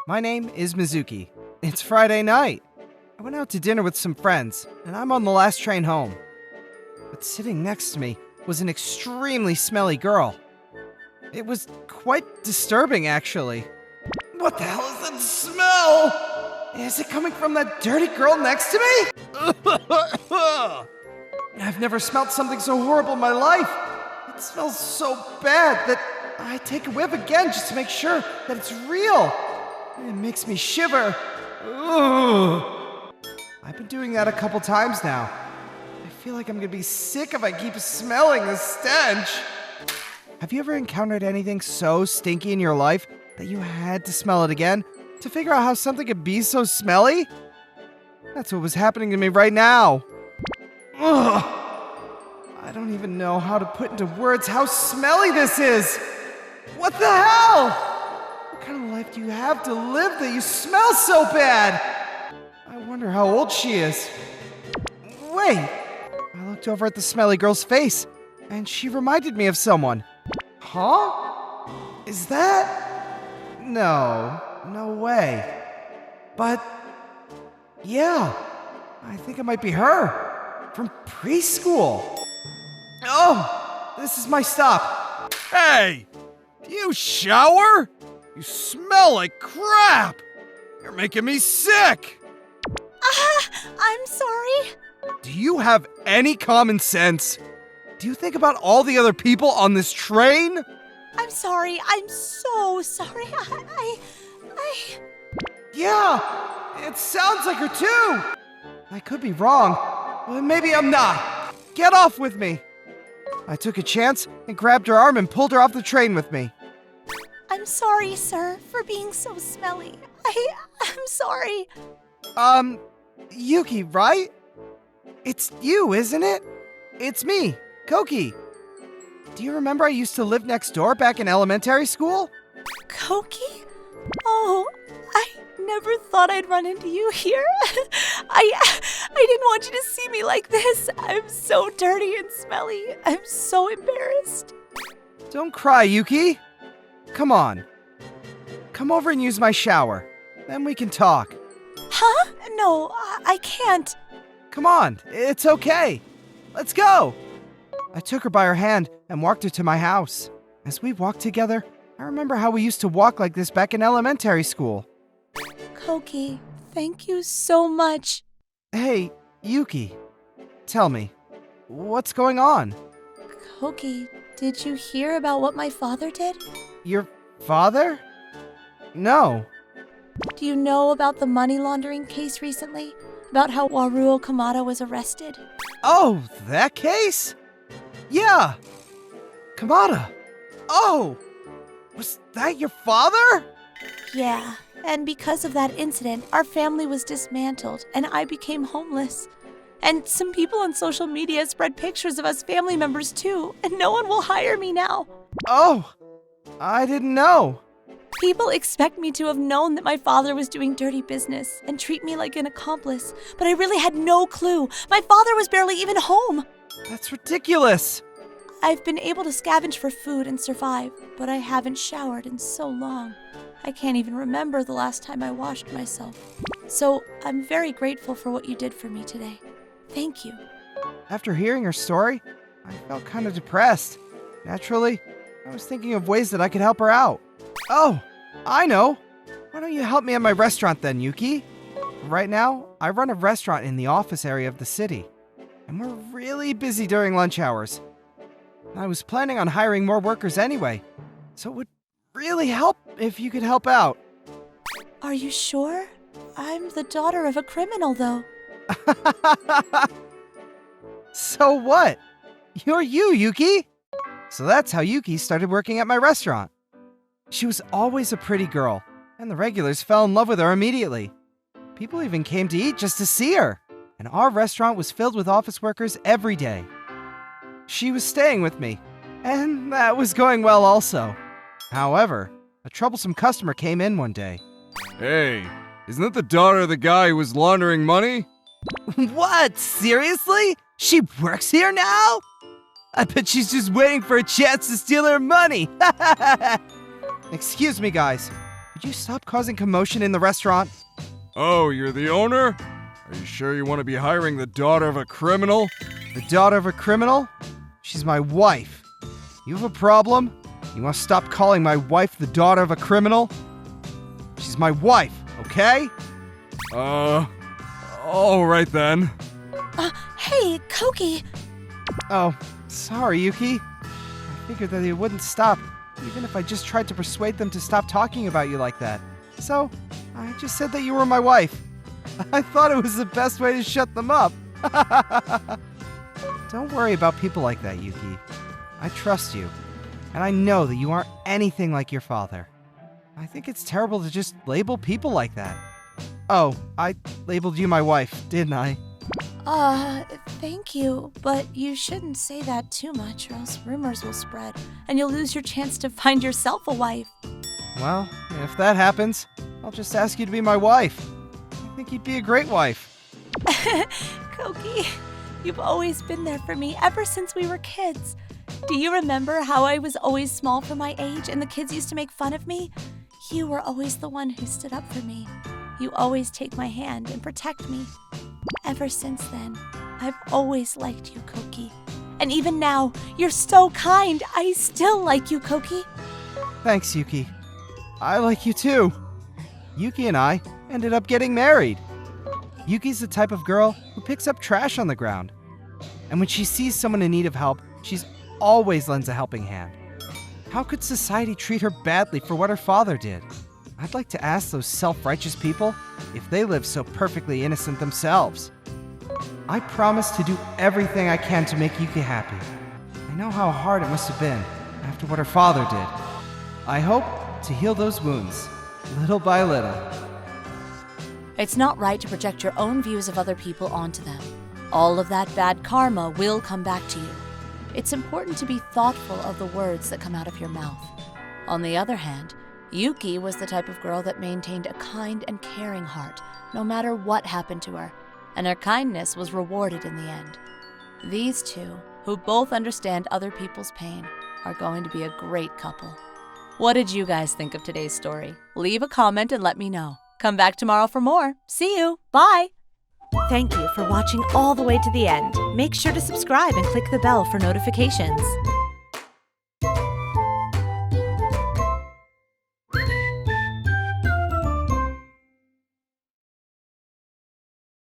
My name is Mizuki. It's Friday night. I went out to dinner with some friends, and I'm on the last train home. But sitting next to me was an extremely smelly girl. It was quite disturbing, actually. What the hell is that smell? Is it coming from that dirty girl next to me? I've never smelled something so horrible in my life. It smells so bad that I take a whiff again just to make sure that it's real. It makes me shiver. Ugh. I've been doing that a couple times now. I feel like I'm gonna be sick if I keep smelling the stench. Have you ever encountered anything so stinky in your life that you had to smell it again to figure out how something could be so smelly? That's what was happening to me right now. Ugh. I don't even know how to put into words how smelly this is. What the hell? What kind of life do you have to live that you smell so bad? I wonder how old she is. Wait, I looked over at the smelly girl's face, and she reminded me of someone. Huh? Is that? No way. But, yeah, I think it might be her. From preschool. Oh, this is my stop. Hey! Do you shower? You smell like crap! You're making me sick! I'm sorry. Do you have any common sense? Do you think about all the other people on this train? I'm sorry. I'm so sorry. I... Yeah, it sounds like her too. I could be wrong, but maybe I'm not. Get off with me. I took a chance and grabbed her arm and pulled her off the train with me. I'm sorry, sir, for being so smelly. I'm sorry. Yuki, right? It's you, isn't it? It's me, Koki. Do you remember I used to live next door back in elementary school? Koki? Oh, I never thought I'd run into you here. I didn't want you to see me like this. I'm so dirty and smelly. I'm so embarrassed. Don't cry, Yuki. Come on. Come over and use my shower. Then we can talk. Huh? No, I can't. Come on, it's okay. Let's go. I took her by her hand and walked her to my house. As we walked together, I remember how we used to walk like this back in elementary school. Koki, thank you so much. Hey, Yuki, tell me, what's going on? Koki, did you hear about what my father did? Your father? No. Do you know about the money laundering case recently? About how Waruo Kamada was arrested? Oh, that case? Yeah. Kamada. Oh, was that your father? Yeah, and because of that incident, our family was dismantled and I became homeless. And some people on social media spread pictures of us family members too, and no one will hire me now. Oh, I didn't know. People expect me to have known that my father was doing dirty business and treat me like an accomplice, but I really had no clue. My father was barely even home. That's ridiculous. I've been able to scavenge for food and survive, but I haven't showered in so long. I can't even remember the last time I washed myself. So I'm very grateful for what you did for me today. Thank you. After hearing her story, I felt kind of depressed. Naturally, I was thinking of ways that I could help her out. Oh, I know. Why don't you help me at my restaurant then, Yuki? Right now, I run a restaurant in the office area of the city, and we're really busy during lunch hours. I was planning on hiring more workers anyway, so it would really help if you could help out. Are you sure? I'm the daughter of a criminal, though. So what? You're you, Yuki. So that's how Yuki started working at my restaurant. She was always a pretty girl, and the regulars fell in love with her immediately. People even came to eat just to see her, and our restaurant was filled with office workers every day. She was staying with me, and that was going well also. However, a troublesome customer came in one day. Hey, isn't that the daughter of the guy who was laundering money? What? Seriously? She works here now? I bet she's just waiting for a chance to steal her money. Excuse me, guys. Would you stop causing commotion in the restaurant? Oh, you're the owner? Are you sure you want to be hiring the daughter of a criminal? The daughter of a criminal? She's my wife. You have a problem? You want to stop calling my wife the daughter of a criminal? She's my wife, okay? All right then. Hey, Koki! Oh, sorry, Yuki. I figured that they wouldn't stop, even if I just tried to persuade them to stop talking about you like that. So, I just said that you were my wife. I thought it was the best way to shut them up. Don't worry about people like that, Yuki. I trust you, and I know that you aren't anything like your father. I think it's terrible to just label people like that. Oh, I labeled you my wife, didn't I? Thank you, but you shouldn't say that too much or else rumors will spread, and you'll lose your chance to find yourself a wife. Well, if that happens, I'll just ask you to be my wife. I think you'd be a great wife. Koki, you've always been there for me ever since we were kids. Do you remember how I was always small for my age and the kids used to make fun of me? You were always the one who stood up for me. You always take my hand and protect me. Ever since then, I've always liked you, Koki. And even now, you're so kind. I still like you, Koki. Thanks, Yuki. I like you too. Yuki and I ended up getting married. Yuki's the type of girl who picks up trash on the ground. And when she sees someone in need of help, she's always lends a helping hand. How could society treat her badly for what her father did? I'd like to ask those self-righteous people if they live so perfectly innocent themselves. I promise to do everything I can to make Yuki happy. I know how hard it must have been after what her father did. I hope to heal those wounds, little by little. It's not right to project your own views of other people onto them. All of that bad karma will come back to you. It's important to be thoughtful of the words that come out of your mouth. On the other hand, Yuki was the type of girl that maintained a kind and caring heart, no matter what happened to her, and her kindness was rewarded in the end. These two, who both understand other people's pain, are going to be a great couple. What did you guys think of today's story? Leave a comment and let me know. Come back tomorrow for more. See you. Bye. Thank you for watching all the way to the end. Make sure to subscribe and click the bell for notifications.